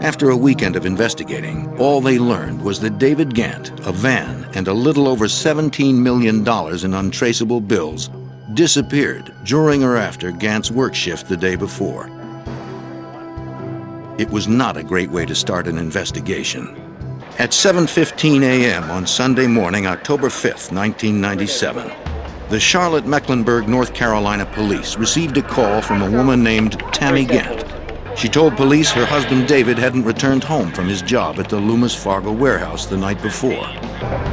After a weekend of investigating, all they learned was that David Gant, a van, and a little over $17 million in untraceable bills disappeared during or after Gant's work shift the day before. It was not a great way to start an investigation. At 7:15 a.m. on Sunday morning, October 5th, 1997, the Charlotte-Mecklenburg, North Carolina police received a call from a woman named Tammy Gant. She told police her husband David hadn't returned home from his job at the Loomis Fargo warehouse the night before.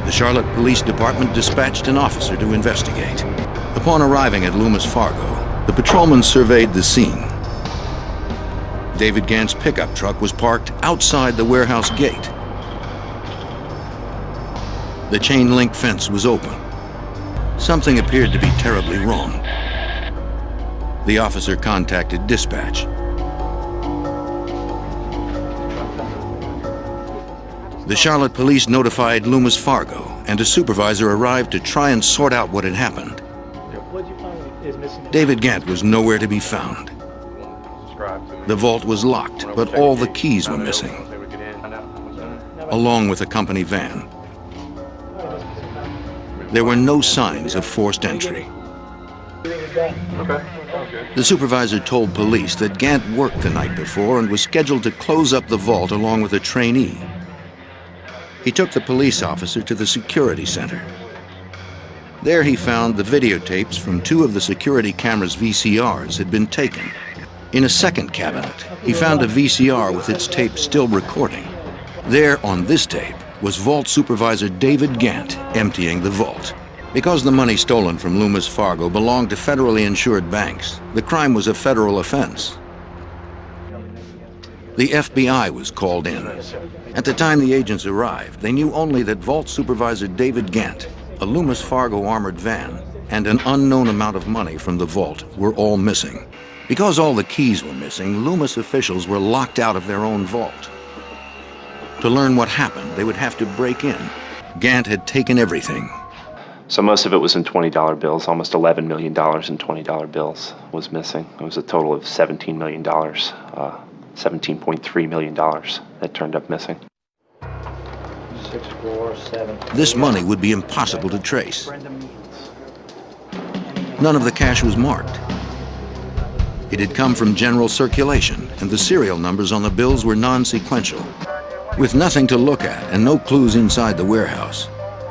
The Charlotte Police Department dispatched an officer to investigate. Upon arriving at Loomis Fargo, the patrolman surveyed the scene. David Gant's pickup truck was parked outside the warehouse gate. The chain-link fence was open. Something appeared to be terribly wrong. The officer contacted dispatch. The Charlotte police notified Loomis Fargo, and a supervisor arrived to try and sort out what had happened. David Gant was nowhere to be found. The vault was locked, but all the keys were missing, along with a company van. There were no signs of forced entry. The supervisor told police that Gant worked the night before and was scheduled to close up the vault along with a trainee. He took the police officer to the security center. There he found the videotapes from 2 of the security camera's VCRs had been taken. In a second cabinet, he found a VCR with its tape still recording. There on this tape was Vault Supervisor David Gant emptying the vault. Because the money stolen from Loomis Fargo belonged to federally insured banks, the crime was a federal offense. The FBI was called in. At the time the agents arrived, they knew only that Vault Supervisor David Gant, a Loomis Fargo armored van, and an unknown amount of money from the vault were all missing. Because all the keys were missing, Loomis officials were locked out of their own vault. To learn what happened, they would have to break in. Gant had taken everything. So most of it was in $20 bills. Almost $11 million in $20 bills was missing. It was a total of $17 million, $17.3 million that turned up missing. 6, 4, 7. This money would be impossible to trace. None of the cash was marked. It had come from general circulation, and the serial numbers on the bills were non-sequential. With nothing to look at and no clues inside the warehouse,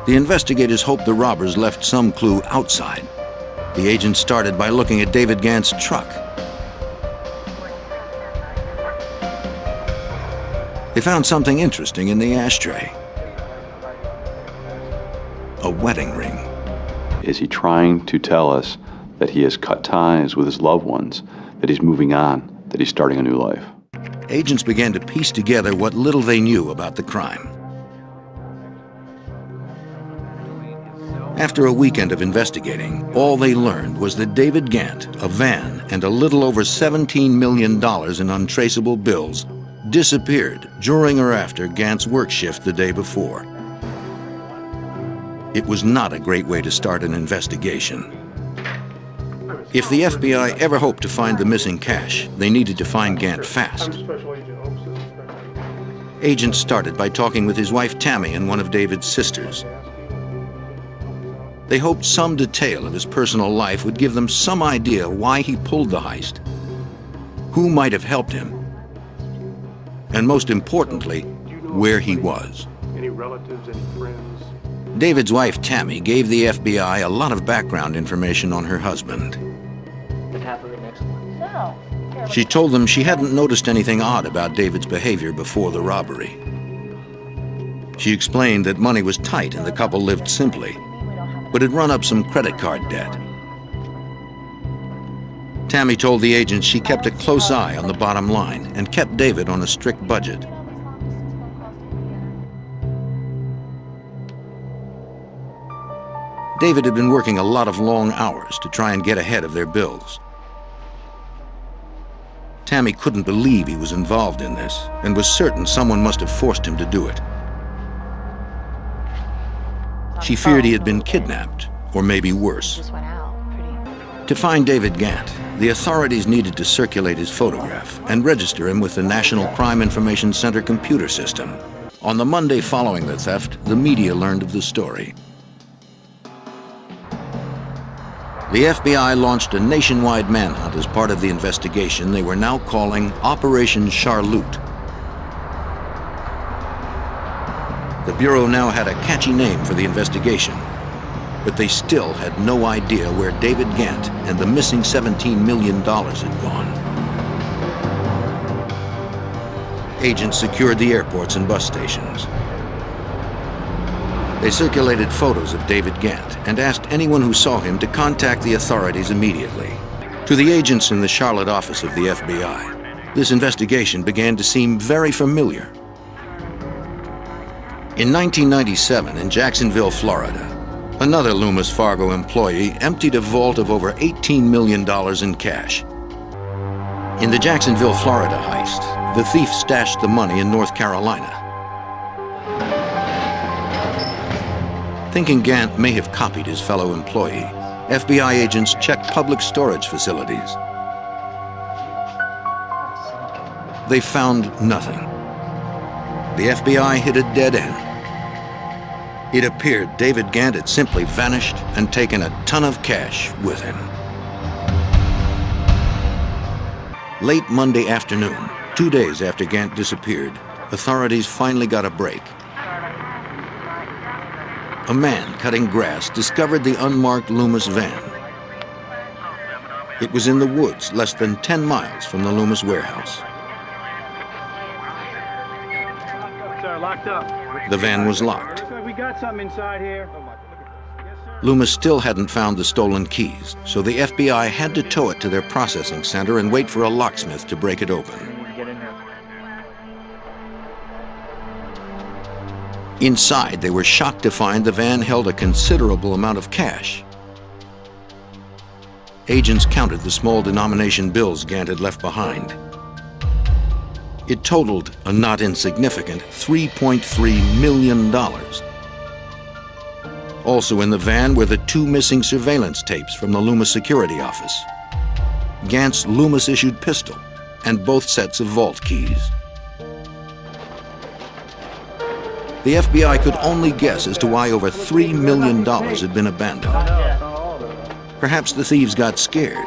the investigators hoped the robbers left some clue outside. The agents started by looking at David Gant's truck. They found something interesting in the ashtray. A wedding ring. Is he trying to tell us that he has cut ties with his loved ones, that he's moving on, that he's starting a new life? Agents began to piece together what little they knew about the crime. After a weekend of investigating, all they learned was that David Gant, a van, and a little over $17 million in untraceable bills disappeared during or after Gant's work shift the day before. It was not a great way to start an investigation. If the FBI ever hoped to find the missing cash, they needed to find Gant fast. Agents started by talking with his wife Tammy and one of David's sisters. They hoped some detail of his personal life would give them some idea why he pulled the heist, who might have helped him, and most importantly, where he was. Any relatives, any friends? David's wife Tammy gave the FBI a lot of background information on her husband. She told them she hadn't noticed anything odd about David's behavior before the robbery. She explained that money was tight and the couple lived simply, but had run up some credit card debt. Tammy told the agents she kept a close eye on the bottom line and kept David on a strict budget. David had been working a lot of long hours to try and get ahead of their bills. Tammy couldn't believe he was involved in this and was certain someone must have forced him to do it. She feared he had been kidnapped, or maybe worse. To find David Gant, The authorities needed to circulate his photograph and register him with the National Crime Information Center computer system. On the Monday following the theft, the media learned of the story. The FBI launched a nationwide manhunt as part of the investigation they were now calling Operation Charlotte. The Bureau now had a catchy name for the investigation, but they still had no idea where David Gant and the missing $17 million had gone. Agents secured the airports and bus stations. They circulated photos of David Gant and asked anyone who saw him to contact the authorities immediately. To the agents in the Charlotte office of the FBI, this investigation began to seem very familiar. In 1997, in Jacksonville, Florida, another Loomis Fargo employee emptied a vault of over $18 million in cash. In the Jacksonville, Florida heist, the thief stashed the money in North Carolina. Thinking Gant may have copied his fellow employee, FBI agents checked public storage facilities. They found nothing. The FBI hit a dead end. It appeared David Gant had simply vanished and taken a ton of cash with him. Late Monday afternoon, 2 days after Gant disappeared, authorities finally got a break. A man cutting grass discovered the unmarked Loomis van. It was in the woods, less than 10 miles from the Loomis warehouse. Sir, locked up. The van was locked. We got something inside here. Loomis still hadn't found the stolen keys, so the FBI had to tow it to their processing center and wait for a locksmith to break it open. Inside, they were shocked to find the van held a considerable amount of cash. Agents counted the small denomination bills Gant had left behind. It totaled a not insignificant $3.3 million. Also in the van were the 2 missing surveillance tapes from the Loomis security office, Gant's Loomis-issued pistol, and both sets of vault keys. The FBI could only guess as to why over $3 million had been abandoned. Perhaps the thieves got scared,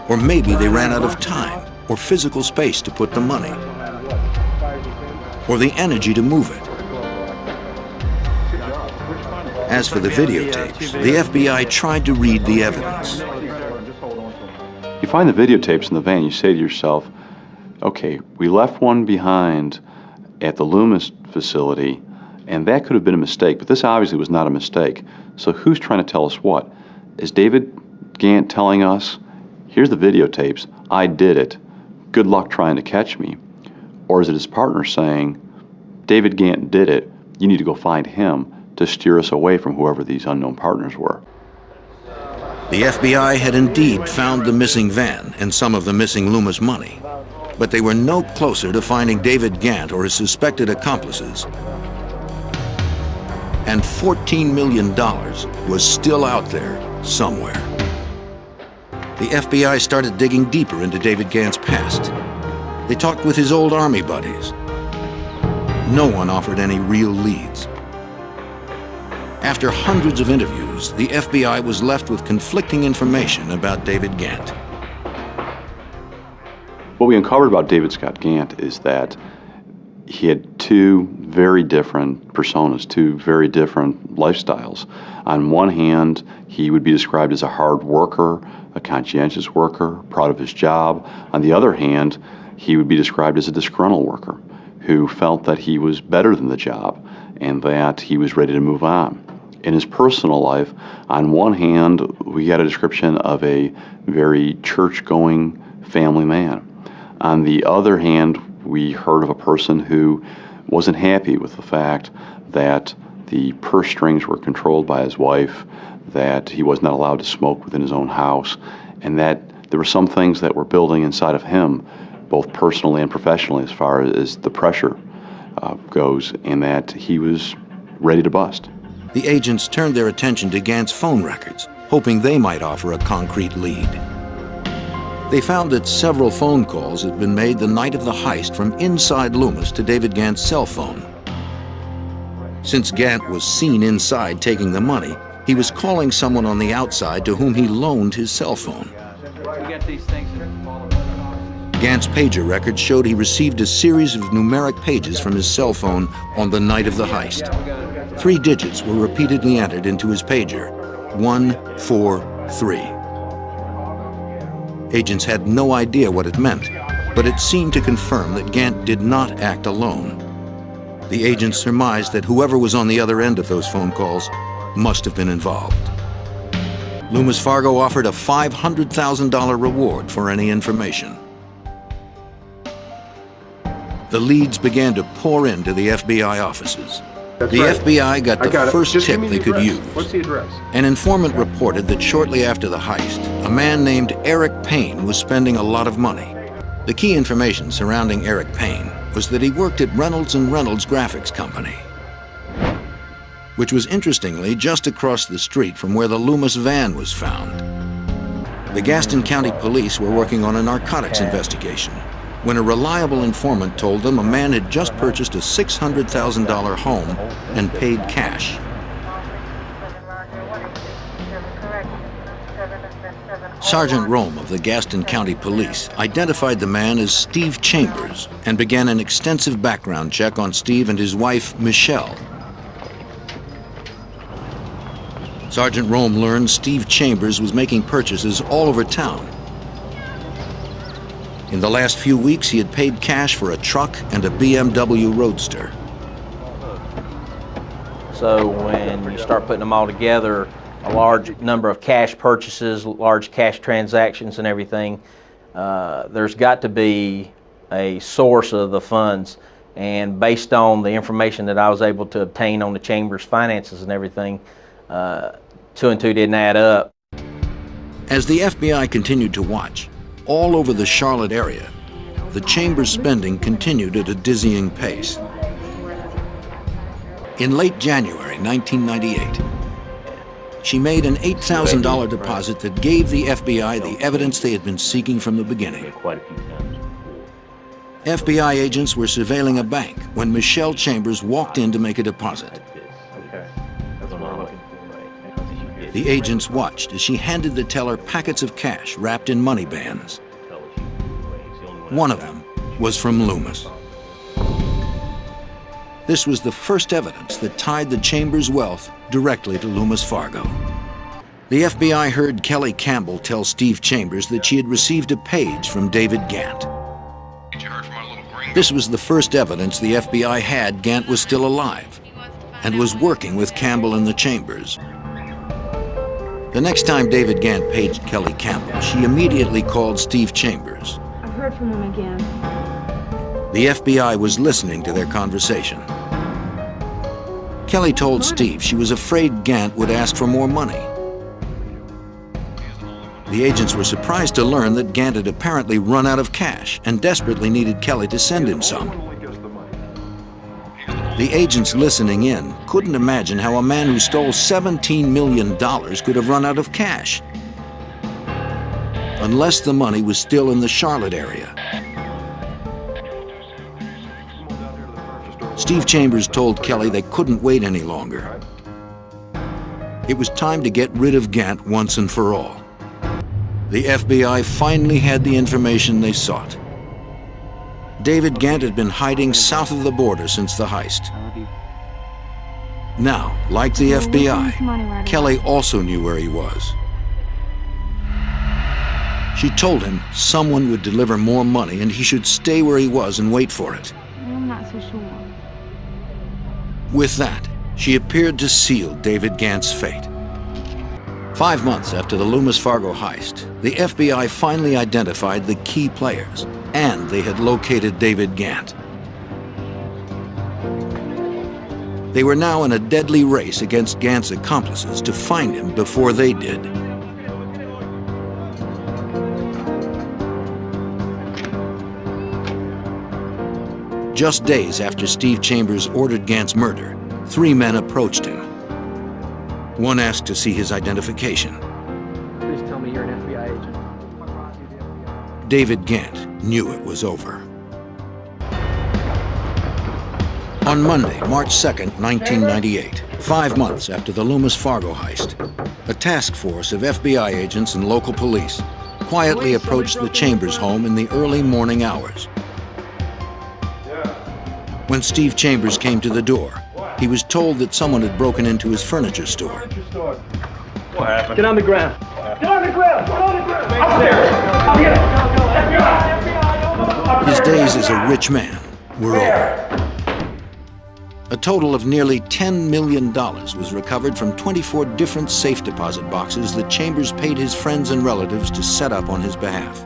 or maybe they ran out of time or physical space to put the money, or the energy to move it. As for the videotapes, the FBI tried to read the evidence. You find the videotapes in the van, you say to yourself, okay, we left one behind at the Loomis facility, and that could have been a mistake, but this obviously was not a mistake. So who's trying to tell us what? Is David Gant telling us, here's the videotapes, I did it, good luck trying to catch me? Or is it his partner saying, David Gant did it, you need to go find him to steer us away from whoever these unknown partners were? The FBI had indeed found the missing van and some of the missing Loomis money, but they were no closer to finding David Gant or his suspected accomplices. And $14 million was still out there somewhere. The FBI started digging deeper into David Gant's past. They talked with his old Army buddies. No one offered any real leads. After hundreds of interviews, the FBI was left with conflicting information about David Gant. What we uncovered about David Scott Ghantt is that he had 2 very different personas, 2 very different lifestyles. On one hand, he would be described as a hard worker, a conscientious worker, proud of his job. On the other hand, he would be described as a disgruntled worker who felt that he was better than the job and that he was ready to move on. In his personal life, on one hand, we got a description of a very church-going family man. On the other hand, we heard of a person who wasn't happy with the fact that the purse strings were controlled by his wife, that he was not allowed to smoke within his own house, and that there were some things that were building inside of him, both personally and professionally, as far as the pressure goes, and that he was ready to bust. The agents turned their attention to Gant's phone records, hoping they might offer a concrete lead. They found that several phone calls had been made the night of the heist from inside Loomis to David Gantt's cell phone. Since Gant was seen inside taking the money, he was calling someone on the outside to whom he loaned his cell phone. Gant's pager record showed he received a series of numeric pages from his cell phone on the night of the heist. 3 digits were repeatedly entered into his pager: 143. Agents had no idea what it meant, but it seemed to confirm that Gant did not act alone. The agents surmised that whoever was on the other end of those phone calls must have been involved. Loomis Fargo offered a $500,000 reward for any information. The leads began to pour into the FBI offices. The FBI got the first tip they could use. What's the address? An informant reported that shortly after the heist, a man named Eric Payne was spending a lot of money. The key information surrounding Eric Payne was that he worked at Reynolds & Reynolds Graphics Company, which was interestingly just across the street from where the Loomis van was found. The Gaston County Police were working on a narcotics investigation when a reliable informant told them a man had just purchased a $600,000 home and paid cash. Sergeant Rome of the Gaston County Police identified the man as Steve Chambers and began an extensive background check on Steve and his wife, Michelle. Sergeant Rome learned Steve Chambers was making purchases all over town. In the last few weeks, he had paid cash for a truck and a BMW Roadster. So when you start putting them all together, a large number of cash purchases, large cash transactions and everything, there's got to be a source of the funds. And based on the information that I was able to obtain on the Chambers finances and everything, 2 and 2 didn't add up. As the FBI continued to watch, all over the Charlotte area, the Chambers spending continued at a dizzying pace. In late January 1998, she made an $8,000 deposit that gave the FBI the evidence they had been seeking from the beginning. FBI agents were surveilling a bank when Michelle Chambers walked in to make a deposit. The agents watched as she handed the teller packets of cash wrapped in money bands. One of them was from Loomis. This was the first evidence that tied the Chambers' wealth directly to Loomis Fargo. The FBI heard Kelly Campbell tell Steve Chambers that she had received a page from David Gant. This was the first evidence the FBI had Gant was still alive and was working with Campbell and the Chambers. The next time David Gant paged Kelly Campbell, she immediately called Steve Chambers. I've heard from him again. The FBI was listening to their conversation. Kelly told Steve she was afraid Gant would ask for more money. The agents were surprised to learn that Gant had apparently run out of cash and desperately needed Kelly to send him some. The agents listening in couldn't imagine how a man who stole $17 million could have run out of cash, unless the money was still in the Charlotte area. Steve Chambers told Kelly they couldn't wait any longer. It was time to get rid of Gant once and for all. The FBI finally had the information they sought. David Gant had been hiding south of the border since the heist. Now, like the FBI, Kelly also knew where he was. She told him someone would deliver more money and he should stay where he was and wait for it. I'm not so sure. With that, she appeared to seal David Gant's fate. 5 months after the Loomis Fargo heist, the FBI finally identified the key players, and they had located David Gant. They were now in a deadly race against Gant's accomplices to find him before they did. Just days after Steve Chambers ordered Gant's murder, 3 men approached him. One asked to see his identification. Please tell me you're an FBI agent. David Gant knew it was over. On Monday, March 2nd, 1998, 5 months after the Loomis Fargo heist, a task force of FBI agents and local police quietly approached the Chambers home in the early morning hours. When Steve Chambers came to the door, he was told that someone had broken into his furniture store. What happened? Get on the ground. Get on the ground! Get on the ground! Upstairs! His days as a rich man were over. A total of nearly $10 million was recovered from 24 different safe deposit boxes that Chambers paid his friends and relatives to set up on his behalf.